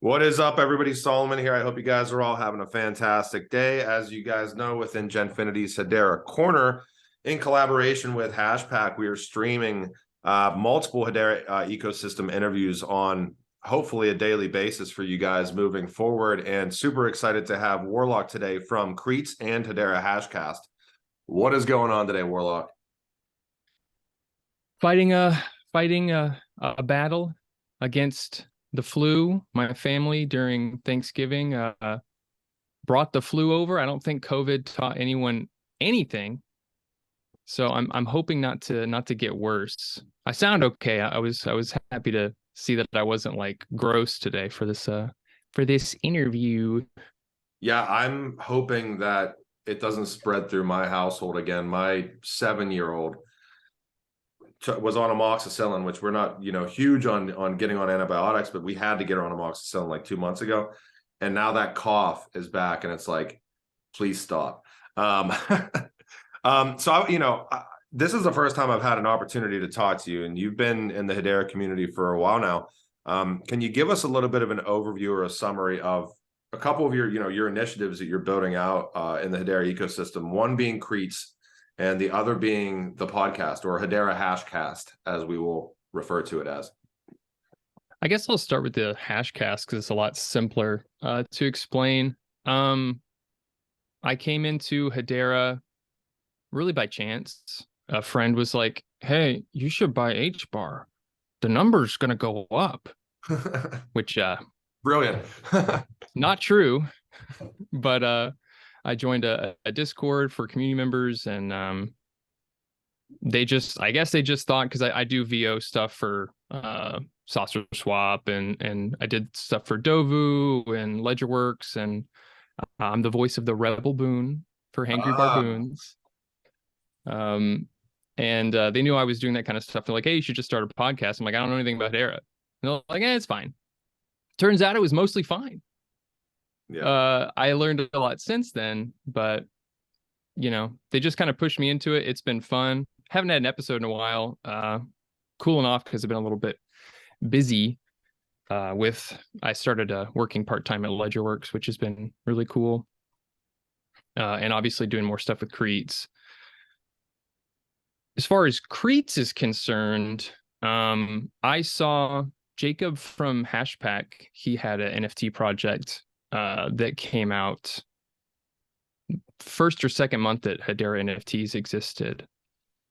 What is up, everybody? Solomon here. I hope you guys are all having a fantastic day. As you guys know, within Genfinity's Hedera Corner, in collaboration with HashPack, we are streaming multiple Hedera ecosystem interviews on hopefully a daily basis for you guys moving forward. And super excited to have Warlock today from Creets and Hedera Hashcast. What is going on today, Warlock? Fighting a battle against the flu. My family during Thanksgiving brought the flu over. I don't think COVID taught anyone anything, so I'm hoping not to get worse. I sound okay. I was happy to see that I wasn't like gross today for this interview. Yeah, I'm hoping that it doesn't spread through my household again. My 7-year-old was on amoxicillin, which we're not, huge on getting on antibiotics, but we had to get her on amoxicillin like 2 months ago. And now that cough is back and it's like, please stop. This is the first time I've had an opportunity to talk to you, and you've been in the Hedera community for a while now. Can you give us a little bit of an overview or a summary of a couple of your initiatives that you're building out in the Hedera ecosystem, one being Creets and the other being the podcast, or Hedera Hashcast, as we will refer to it as? I guess I'll start with the Hashcast because it's a lot simpler to explain. I came into Hedera really by chance. A friend was like, "Hey, you should buy HBAR. The number's gonna go up," which brilliant. Not true, but I joined a Discord for community members, and I guess they just thought, because I do VO stuff for Saucer Swap, and I did stuff for Dovu and LedgerWorks, and I'm the voice of the Rebel Boon for Hangry Barboons. And they knew I was doing that kind of stuff. They're like, "Hey, you should just start a podcast." I'm like, "I don't know anything about Hedera." And they're like, "It's fine." Turns out it was mostly fine. Yeah. I learned a lot since then, but they just kind of pushed me into it. It's been fun. Haven't had an episode in a while. Cooling off because I've been a little bit busy I started working part-time at LedgerWorks, which has been really cool. And obviously doing more stuff with Creets. As far as Creets is concerned, I saw Jacob from HashPack. He had an NFT project that came out first or second month that Hedera NFTs existed.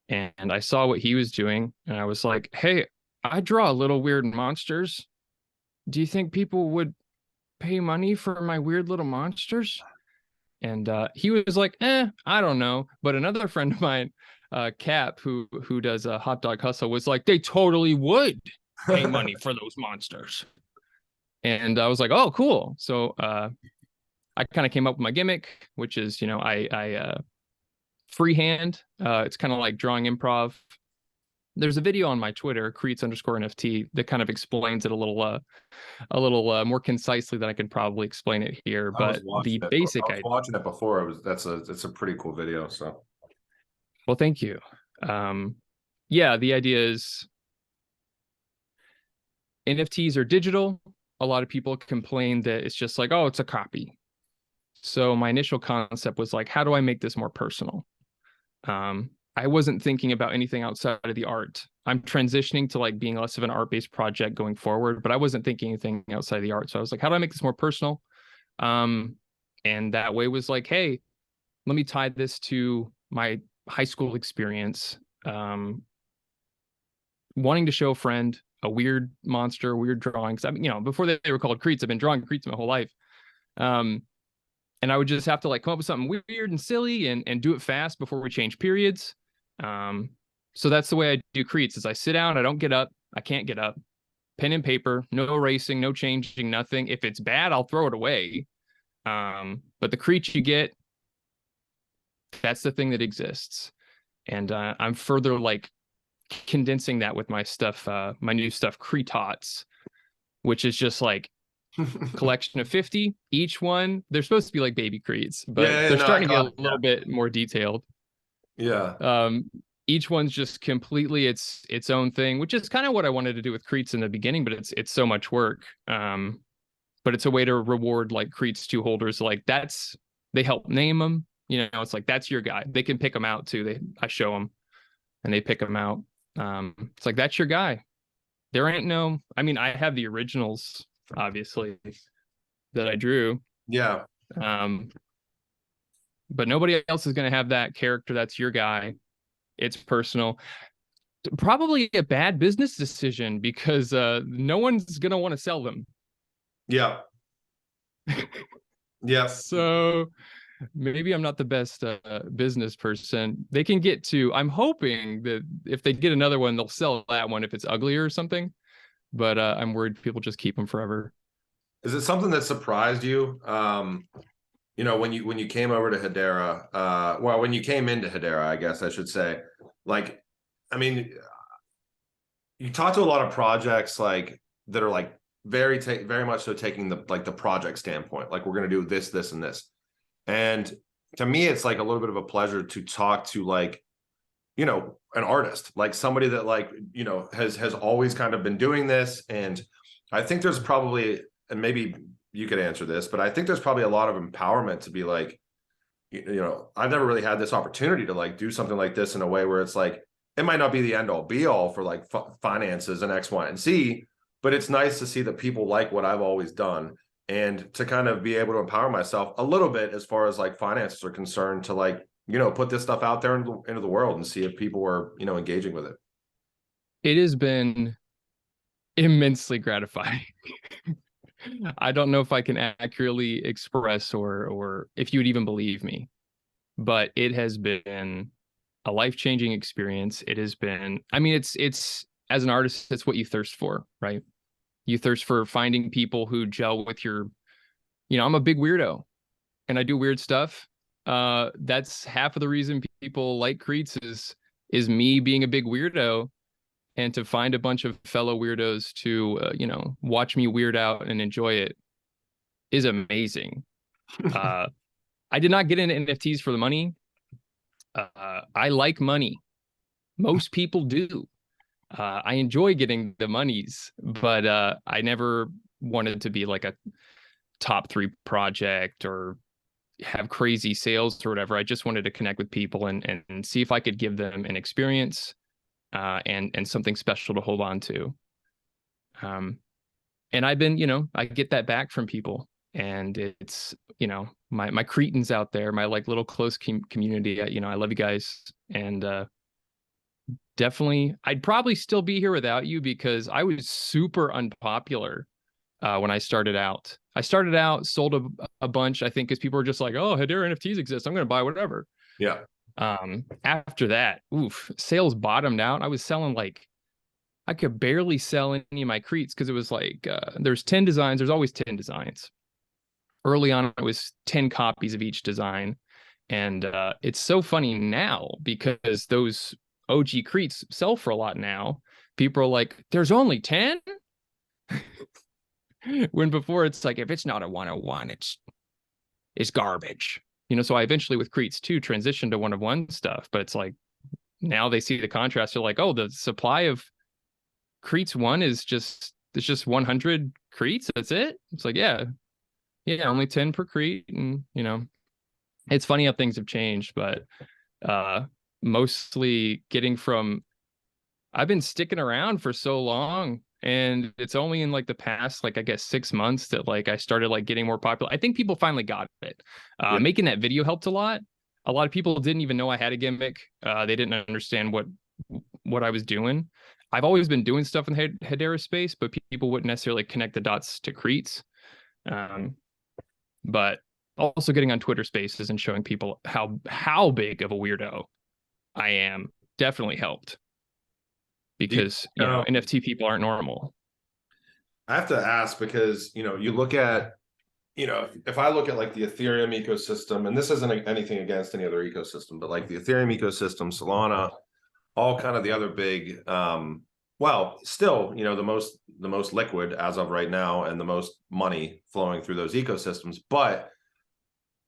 And I saw what he was doing, and I was like, "Hey, I draw little weird monsters. Do you think people would pay money for my weird little monsters?" And he was like, I don't know. But another friend of mine, Cap, who does a Hot Dog Hustle, was like, "They totally would pay money for those monsters." And I was like, "Oh, cool." So I kind of came up with my gimmick, which is, I freehand. It's kind of like drawing improv. There's a video on my Twitter, Creets_NFT, that kind of explains it a little more concisely than I can probably explain it here. But the basic, I was watching it before. It's a pretty cool video. So, well, thank you. Yeah, the idea is NFTs are digital. A lot of people complain that it's just like, oh, it's a copy. So my initial concept was like, how do I make this more personal? I wasn't thinking about anything outside of the art. I'm transitioning to like being less of an art-based project going forward, but I wasn't thinking anything outside of the art. So I was like, how do I make this more personal? And that way was like, hey, let me tie this to my high school experience. Wanting to show a friend a weird monster, weird drawings. I mean, before they were called Creets, I've been drawing Creets my whole life. And I would just have to like come up with something weird and silly and do it fast before we change periods. So that's the way I do Creets, is I sit down, I don't get up, I can't get up. Pen and paper, no erasing, no changing, nothing. If it's bad, I'll throw it away. But the Creet you get, that's the thing that exists. And I'm further like condensing that with my stuff, my new stuff, Creetots, which is just like collection of 50. Each one, they're supposed to be like baby Creets, but they're starting to get a little bit more detailed. Yeah. Each one's just completely its own thing, which is kind of what I wanted to do with Creets in the beginning, but it's so much work. but it's a way to reward like Creets 2 holders. Like they help name them. It's like, that's your guy. They can pick them out too. I show them and they pick them out. It's like, that's your guy. There ain't no, I mean, I have the originals, obviously, that I drew. Yeah. But nobody else is going to have that character. That's your guy. It's personal. Probably a bad business decision because no one's going to want to sell them. Yeah. Yeah. So maybe I'm not the best business person. They can get to, I'm hoping that if they get another one, they'll sell that one if it's uglier or something. But I'm worried people just keep them forever. Is it something that surprised you? When you came over to Hedera, well, when you came into Hedera, I guess I should say, like, I mean, you talk to a lot of projects like that are like very much so taking the project standpoint, like we're going to do this, this, and this. And to me, it's like a little bit of a pleasure to talk to like, an artist, like somebody that like, has always kind of been doing this. And I think there's probably, and maybe you could answer this, but I think there's probably a lot of empowerment to be like, I've never really had this opportunity to like do something like this in a way where it's like, it might not be the end all be all for like finances and X, Y, and Z, but it's nice to see that people like what I've always done and to kind of be able to empower myself a little bit as far as like finances are concerned to like, put this stuff out there into the world and see if people are, engaging with it. It has been immensely gratifying. I don't know if I can accurately express or if you would even believe me, but it has been a life-changing experience. It has been, I mean, it's as an artist, it's what you thirst for, right? You thirst for finding people who gel with your, I'm a big weirdo and I do weird stuff. That's half of the reason people like Creets is me being a big weirdo, and to find a bunch of fellow weirdos to, watch me weird out and enjoy it is amazing. I did not get into NFTs for the money. I like money. Most people do. I enjoy getting the monies, but I never wanted to be like a top 3 project or have crazy sales or whatever. I just wanted to connect with people and see if I could give them an experience and something special to hold on to. And I've been, I get that back from people, and it's, my Cretans out there, my like little close community. I love you guys, and definitely, I'd probably still be here without you because I was super unpopular when I started out. Sold a bunch, I think, because people were just like, oh, Hedera NFTs exist, I'm going to buy whatever. Yeah. After that, sales bottomed out. I was selling I could barely sell any of my Creets because it was like, there's 10 designs. There's always 10 designs. Early on, it was 10 copies of each design. And it's so funny now because those OG Creets sell for a lot now. People are like, there's only 10? When before it's like, if it's not a 101, it's garbage. So I eventually with Creets 2 transitioned to 101 stuff, but it's like now they see the contrast. They're like, oh, the supply of Creets 1 is just 100 Creets. That's it. It's like, yeah, only 10 per Creet. And, it's funny how things have changed, but mostly getting from, I've been sticking around for so long. And it's only in like the past, like, I guess 6 months that like I started like getting more popular. I think people finally got it. Making that video helped a lot. A lot of people didn't even know I had a gimmick. They didn't understand what I was doing. I've always been doing stuff in the Hedera space, but people wouldn't necessarily connect the dots to Creets. But also getting on Twitter Spaces and showing people how big of a weirdo I am definitely helped. Because NFT people aren't normal. I have to ask because you look at if I look at like the Ethereum ecosystem, and this isn't anything against any other ecosystem, but like the Ethereum ecosystem, Solana, all kind of the other big still the most liquid as of right now and the most money flowing through those ecosystems. But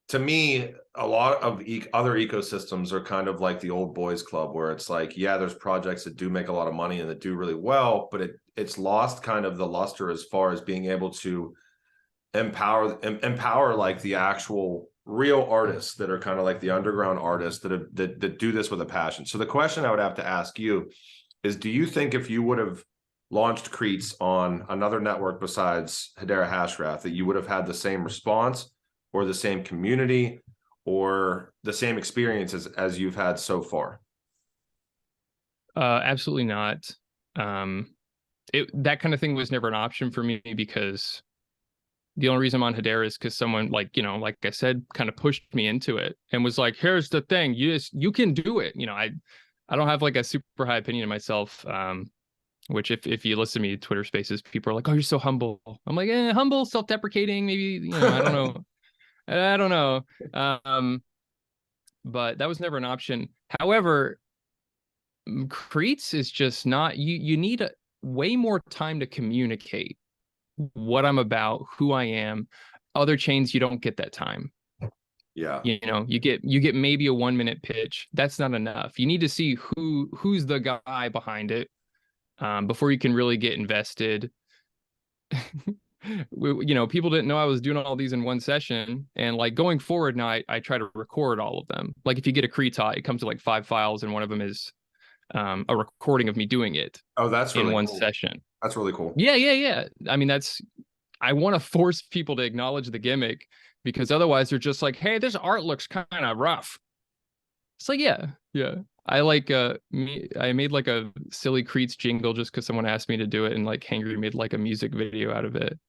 to me, a lot of other ecosystems are kind of like the old boys club, where it's like, yeah, there's projects that do make a lot of money and that do really well, but it's lost kind of the luster as far as being able to empower like the actual real artists that are kind of like the underground artists that do this with a passion. So the question I would have to ask you is, do you think if you would have launched Creets on another network besides Hedera Hashgraph, that you would have had the same response or the same community or the same experiences as you've had so far? Absolutely not. That kind of thing was never an option for me, because the only reason I'm on Hedera is because someone, like, you know, like I said, kind of pushed me into it and was like, here's the thing, you can do it. You know, I don't have like a super high opinion of myself. Which if you listen to me Twitter Spaces, people are like, oh, you're so humble. I'm like, humble, self-deprecating, maybe, you know, I don't know. I don't know. But that was never an option. However, Creets is just not, you need way more time to communicate what I'm about, who I am. Other chains, you don't get that time. Yeah. You know, you get maybe a 1-minute pitch. That's not enough. You need to see who's the guy behind it, before you can really get invested. You know, people didn't know I was doing all these in one session, and like going forward now, I try to record all of them. Like if you get a Creets, it comes to like 5 files, and one of them is a recording of me doing it. Oh, that's in really one cool. session. That's really cool. Yeah. I mean, I want to force people to acknowledge the gimmick, because otherwise they're just like, hey, this art looks kind of rough. It's like, yeah. I made like a silly Creets jingle just because someone asked me to do it, and like Hangry made like a music video out of it.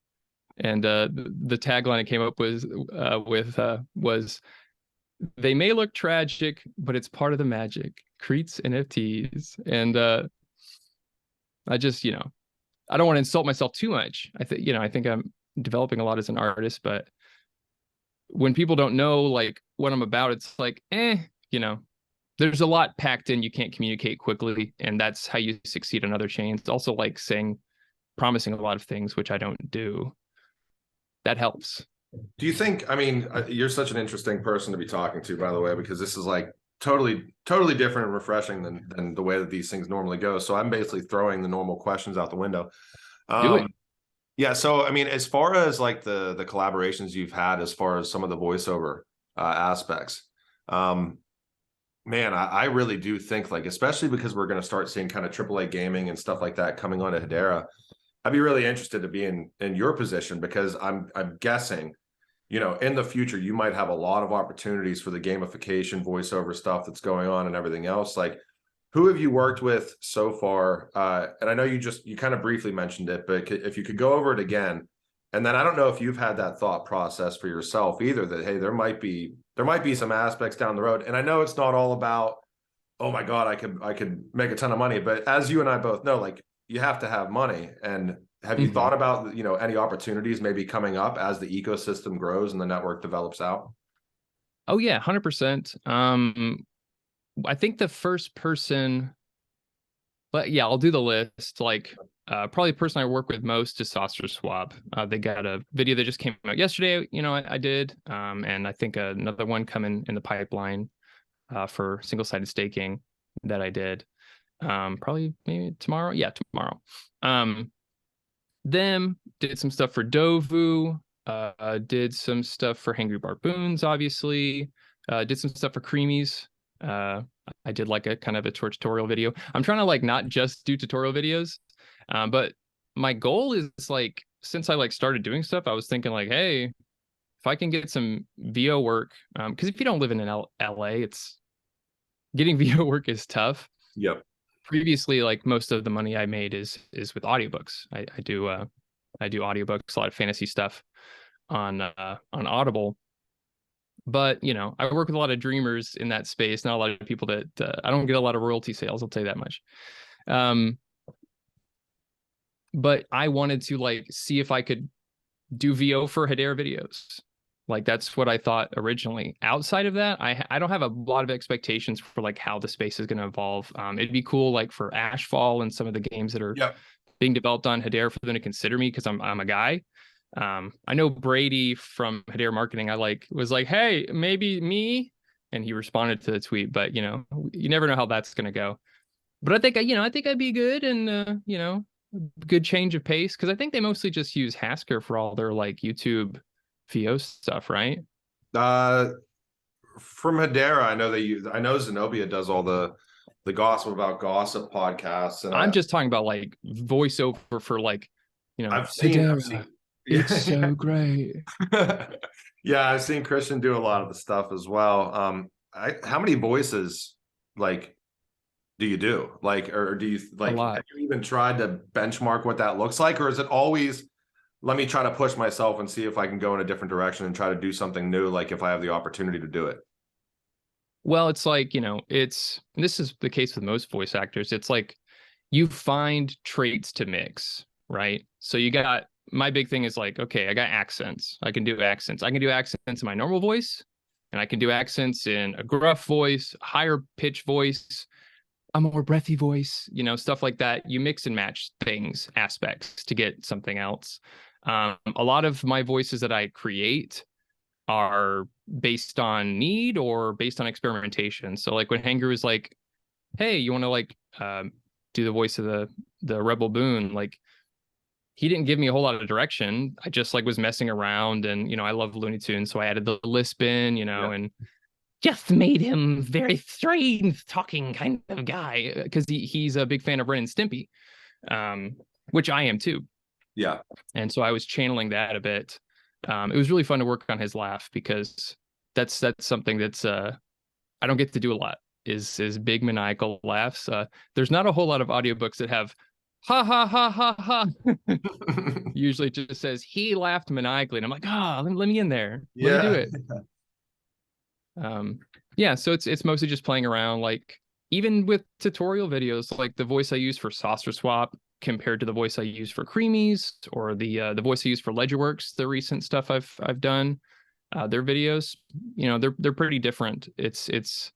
And the tagline it came up with was, they may look tragic, but it's part of the magic. Creets NFTs. And I just, you know, I don't want to insult myself too much. I think I'm developing a lot as an artist, but when people don't know like what I'm about, it's like, you know, there's a lot packed in. You can't communicate quickly, and that's how you succeed on other chains. It's also like promising a lot of things, which I don't do. That helps. Do you think, I mean, you're such an interesting person to be talking to, by the way, because this is like totally different and refreshing than the way that these things normally go. So I'm basically throwing the normal questions out the window. Do it. Yeah. So, I mean, as far as like the collaborations you've had, as far as some of the voiceover aspects, man, I really do think, like, especially because we're going to start seeing kind of AAA gaming and stuff like that coming onto Hedera, I'd be really interested to be in your position, because I'm guessing, you know, in the future, you might have a lot of opportunities for the gamification voiceover stuff that's going on and everything else. Like, who have you worked with so far? And I know you kind of briefly mentioned it, but if you could go over it again, and then I don't know if you've had that thought process for yourself either, that, hey, there might be some aspects down the road. And I know it's not all about, oh my God, I could make a ton of money, but as you and I both know, like, you have to have money. And have you thought about, you know, any opportunities maybe coming up as the ecosystem grows and the network develops out? Oh yeah, 100%. I think the first person, but yeah, I'll do the list. Like, probably the person I work with most is Saucer Swab. They got a video that just came out yesterday. You know, I did, and I think another one coming in the pipeline for single-sided staking that I did. Probably maybe tomorrow. Yeah, tomorrow. Them did some stuff for Dovu. Did some stuff for Hangry Barboons, obviously. Did some stuff for Creamies. I did like a kind of a tutorial video. I'm trying to like not just do tutorial videos, but my goal is like, since I like started doing stuff, I was thinking like, hey, if I can get some VO work, because if you don't live in LA, it's getting VO work is tough. Yep. Previously, like most of the money I made is with audiobooks. I do audiobooks, a lot of fantasy stuff on Audible. But, you know, I work with a lot of dreamers in that space, not a lot of people that I don't get a lot of royalty sales, I'll tell you that much. But I wanted to like see if I could do VO for Hedera videos. Like, that's what I thought originally. Outside of that, I don't have a lot of expectations for like how the space is going to evolve. It'd be cool like for Ashfall and some of the games that are being developed on Hedera for them to consider me, because I'm a guy. I know Brady from Hedera Marketing, was like, hey, maybe me, and he responded to the tweet, but you know, you never know how that's going to go. But I think I'd be good, and you know, good change of pace? Because I think they mostly just use Hasker for all their like YouTube VO stuff, right? From Hedera, I know they use. I know Zenobia does all the gossip about gossip podcasts, and I'm just talking about like voiceover for like, I've seen, Hedera. It's yeah, so great. yeah, I've seen Christian do a lot of the stuff as well. How many voices like do you do? Like, or do you A like? Have lot. you even tried to benchmark what that looks like, or is it always let me try to push myself and see if I can go in a different direction and try to do something new, like if I have the opportunity to do it? Well, it's like, this is the case with most voice actors. It's like you find traits to mix, right? So you got my big thing is like, okay, I got accents. I can do accents. I can do accents in my normal voice, and I can do accents in a gruff voice, higher pitch voice, a more breathy voice, stuff like that. You mix and match things, aspects to get something else. A lot of my voices that I create are based on need or based on experimentation. So like when Hanger was like, hey, you want to like do the voice of the Rebel Boone, like he didn't give me a whole lot of direction. I just like was messing around, and I love Looney Tunes, so I added the lisp in, and just made him very strange talking kind of guy because he's a big fan of Ren and Stimpy, which I am too. Yeah. And so I was channeling that a bit. It was really fun to work on his laugh because that's something that's I don't get to do a lot is big maniacal laughs. There's not a whole lot of audiobooks that have ha ha ha ha ha. Usually it just says he laughed maniacally, and I'm like, let me in there. Let me do it. Yeah, so it's mostly just playing around, like even with tutorial videos, like the voice I use for Saucer Swap compared to the voice I use for Creamies, or the voice I use for Ledgerworks, the recent stuff I've done, their videos, they're pretty different. It's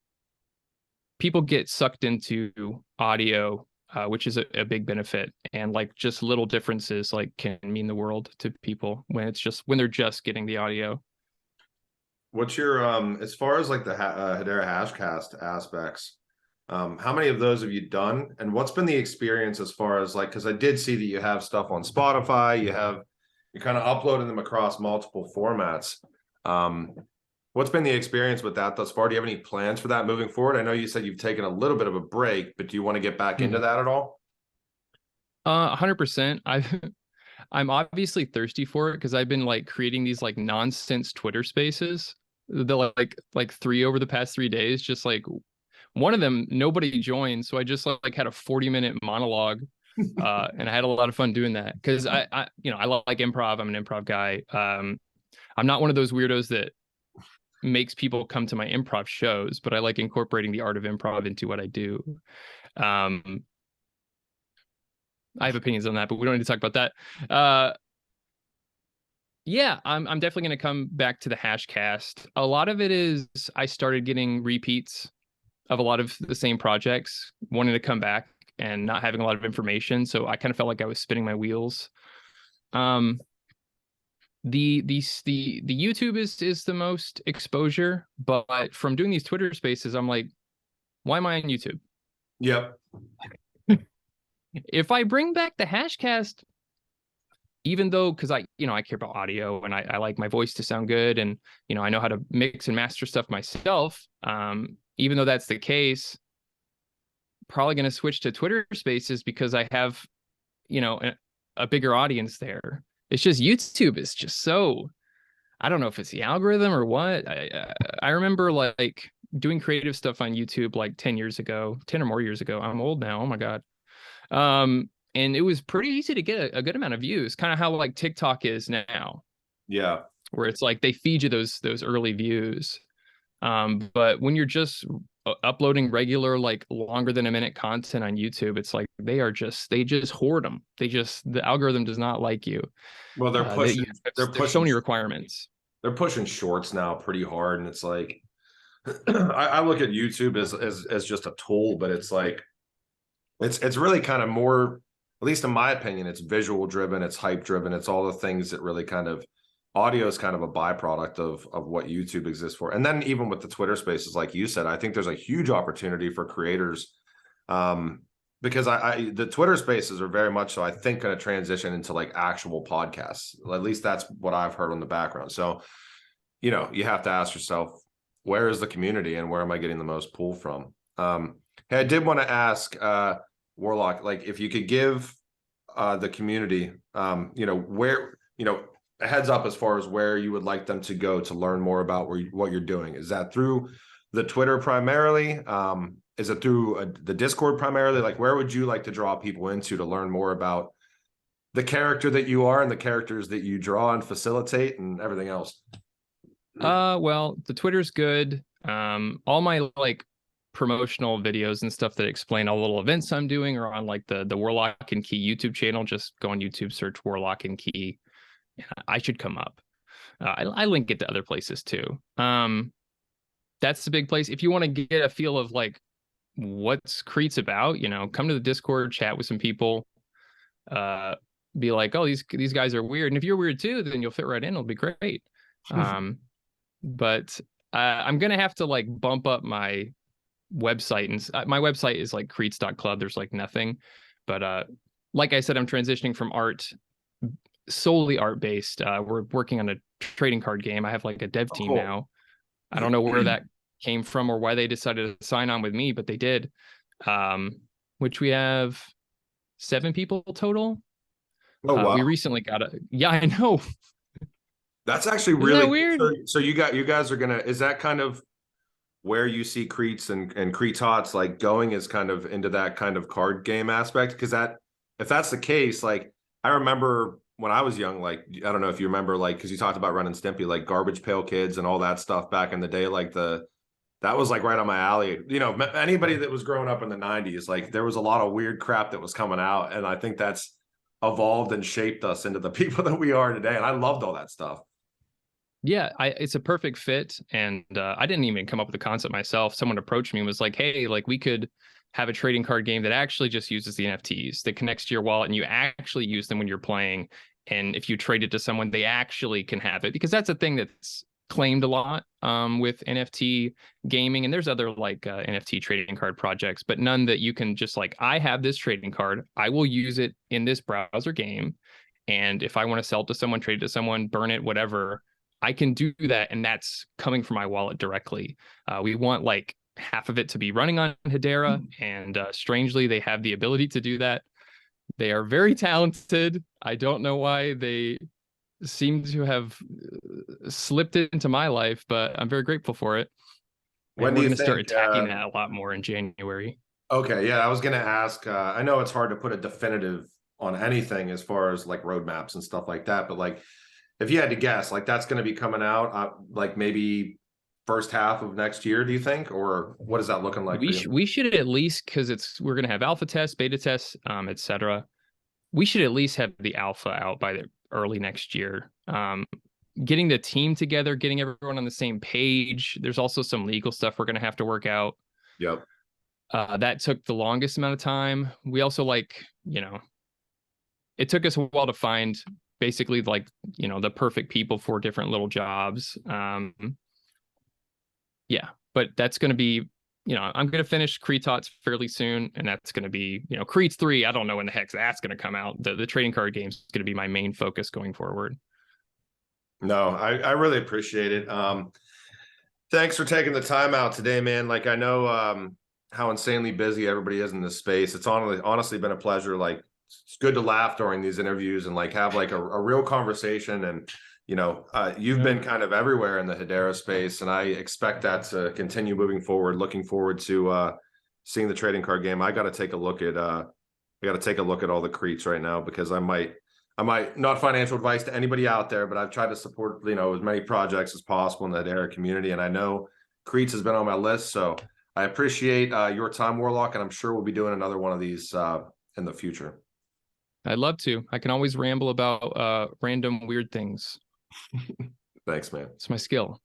people get sucked into audio, which is a big benefit, and like just little differences like can mean the world to people when they're just getting the audio. What's your as far as like the Hedera Hashcast aspects? How many of those have you done, and what's been the experience as far as like, because I did see that you have stuff on Spotify, you're kind of uploading them across multiple formats. What's been the experience with that thus far? Do you have any plans for that moving forward? I know you said you've taken a little bit of a break, but do you want to get back into that at all? 100%. I'm obviously thirsty for it because I've been like creating these like nonsense Twitter spaces. The like 3 over the past 3 days, just like one of them nobody joined, so I just like had a 40-minute monologue, and I had a lot of fun doing that because I like improv. I'm an improv guy. I'm not one of those weirdos that makes people come to my improv shows, but I like incorporating the art of improv into what I do. I have opinions on that, but we don't need to talk about that. Yeah, I'm definitely going to come back to the Hashcast. A lot of it is I started getting repeats of a lot of the same projects, wanting to come back and not having a lot of information. So I kind of felt like I was spinning my wheels. The YouTube is the most exposure, but from doing these Twitter spaces, I'm like, why am I on YouTube? Yep. If I bring back the Hashcast, even though, because I care about audio and I like my voice to sound good, and I know how to mix and master stuff myself. Even though that's the case, probably going to switch to Twitter Spaces because I have, a bigger audience there. It's just YouTube is just so, I don't know if it's the algorithm or what. I remember like doing creative stuff on YouTube like 10 years ago, 10 or more years ago. I'm old now. Oh my God. And it was pretty easy to get a good amount of views, kind of how like TikTok is now. Yeah. Where it's like they feed you those early views. But when you're just uploading regular, like longer than a minute content on YouTube, it's like they just hoard them. The algorithm does not like you. Well, There's so many pushing requirements. they're pushing shorts now pretty hard, and it's like I look at YouTube as just a tool, but it's like it's really kind of more, at least in my opinion, it's visual driven, it's hype driven, it's all the things that really kind of, audio is kind of a byproduct of what YouTube exists for. And then even with the Twitter spaces, like you said, I think there's a huge opportunity for creators because the Twitter spaces are very much so, I think, going to transition into like actual podcasts. At least that's what I've heard on the background. So, you know, you have to ask yourself, where is the community and where am I getting the most pull from? Hey, I did want to ask Warlock, like if you could give the community, you know, where, you know, a heads up as far as where you would like them to go to learn more about what you're doing. Is that through the Twitter primarily? Is it through the Discord primarily? Like, where would you like to draw people into to learn more about the character that you are and the characters that you draw and facilitate and everything else? Well, the Twitter's good. All my like promotional videos and stuff that explain all the little events I'm doing are on like the Warlock and Key YouTube channel. Just go on YouTube, search Warlock and Key. I should come up. I link it to other places too. That's the big place. If you want to get a feel of like what's Creets about, you know, come to the Discord, chat with some people, be like, oh, these guys are weird. And if you're weird too, then you'll fit right in. It'll be great. But I'm gonna have to like bump up my website, and my website is like creets.club. There's like nothing, but like I said, I'm transitioning from art, solely art based. We're working on a trading card game. I have like a dev team now. I don't know where that came from or why they decided to sign on with me, but they did. Which we have 7 people total. Oh wow. We recently got yeah, I know. That's actually Isn't really that weird. So you guys are gonna, is that kind of where you see Creets and Creetots like going, is kind of into that kind of card game aspect? Because that, if that's the case, like I remember when I was young, like I don't know if you remember, like because you talked about Ren and Stimpy, like Garbage Pail Kids and all that stuff back in the day, like that was like right on my alley. You know, anybody that was growing up in the 90s, like there was a lot of weird crap that was coming out, and I think that's evolved and shaped us into the people that we are today, and I loved all that stuff. Yeah, it's a perfect fit, and I didn't even come up with the concept myself. Someone approached me and was like, hey, like we could have a trading card game that actually just uses the NFTs, that connects to your wallet, and you actually use them when you're playing. And if you trade it to someone, they actually can have it, because that's a thing that's claimed a lot with NFT gaming. And there's other like NFT trading card projects, but none that you can just like, I have this trading card, I will use it in this browser game. And if I want to sell it to someone, trade it to someone, burn it, whatever, I can do that, and that's coming from my wallet directly. We want like half of it to be running on Hedera, and strangely, they have the ability to do that. They are very talented. I don't know why they seem to have slipped into my life, but I'm very grateful for it. When And do we're you going to start think? attacking that a lot more in January. Okay, yeah, I was gonna ask. I know it's hard to put a definitive on anything as far as like roadmaps and stuff like that, but like if you had to guess, like that's going to be coming out like maybe first half of next year, do you think? Or what is that looking like for you? We should at least, because we're going to have alpha tests, beta tests, etc. We should at least have the alpha out by the early next year. Getting the team together, getting everyone on the same page. There's also some legal stuff we're going to have to work out. Yep. That took the longest amount of time. We also like, you know, it took us a while to find basically like, you know, the perfect people for different little jobs. Yeah, but that's going to be, you know, I'm going to finish Creetots fairly soon, and that's going to be, you know, Creets 3. I don't know when the heck that's going to come out. The trading card game is going to be my main focus going forward. No, I really appreciate it. Thanks for taking the time out today, man. Like I know how insanely busy everybody is in this space. It's honestly been a pleasure. Like it's good to laugh during these interviews and like have like a real conversation. And you know, you've been kind of everywhere in the Hedera space, and I expect that to continue moving forward. Looking forward to seeing the trading card game. I got to take a look at all the Creets right now, because I might, not financial advice to anybody out there, but I've tried to support, you know, as many projects as possible in the Hedera community, and I know Creets has been on my list. So I appreciate your time, Warlock, and I'm sure we'll be doing another one of these in the future. I'd love to. I can always ramble about random weird things. Thanks, man. It's my skill.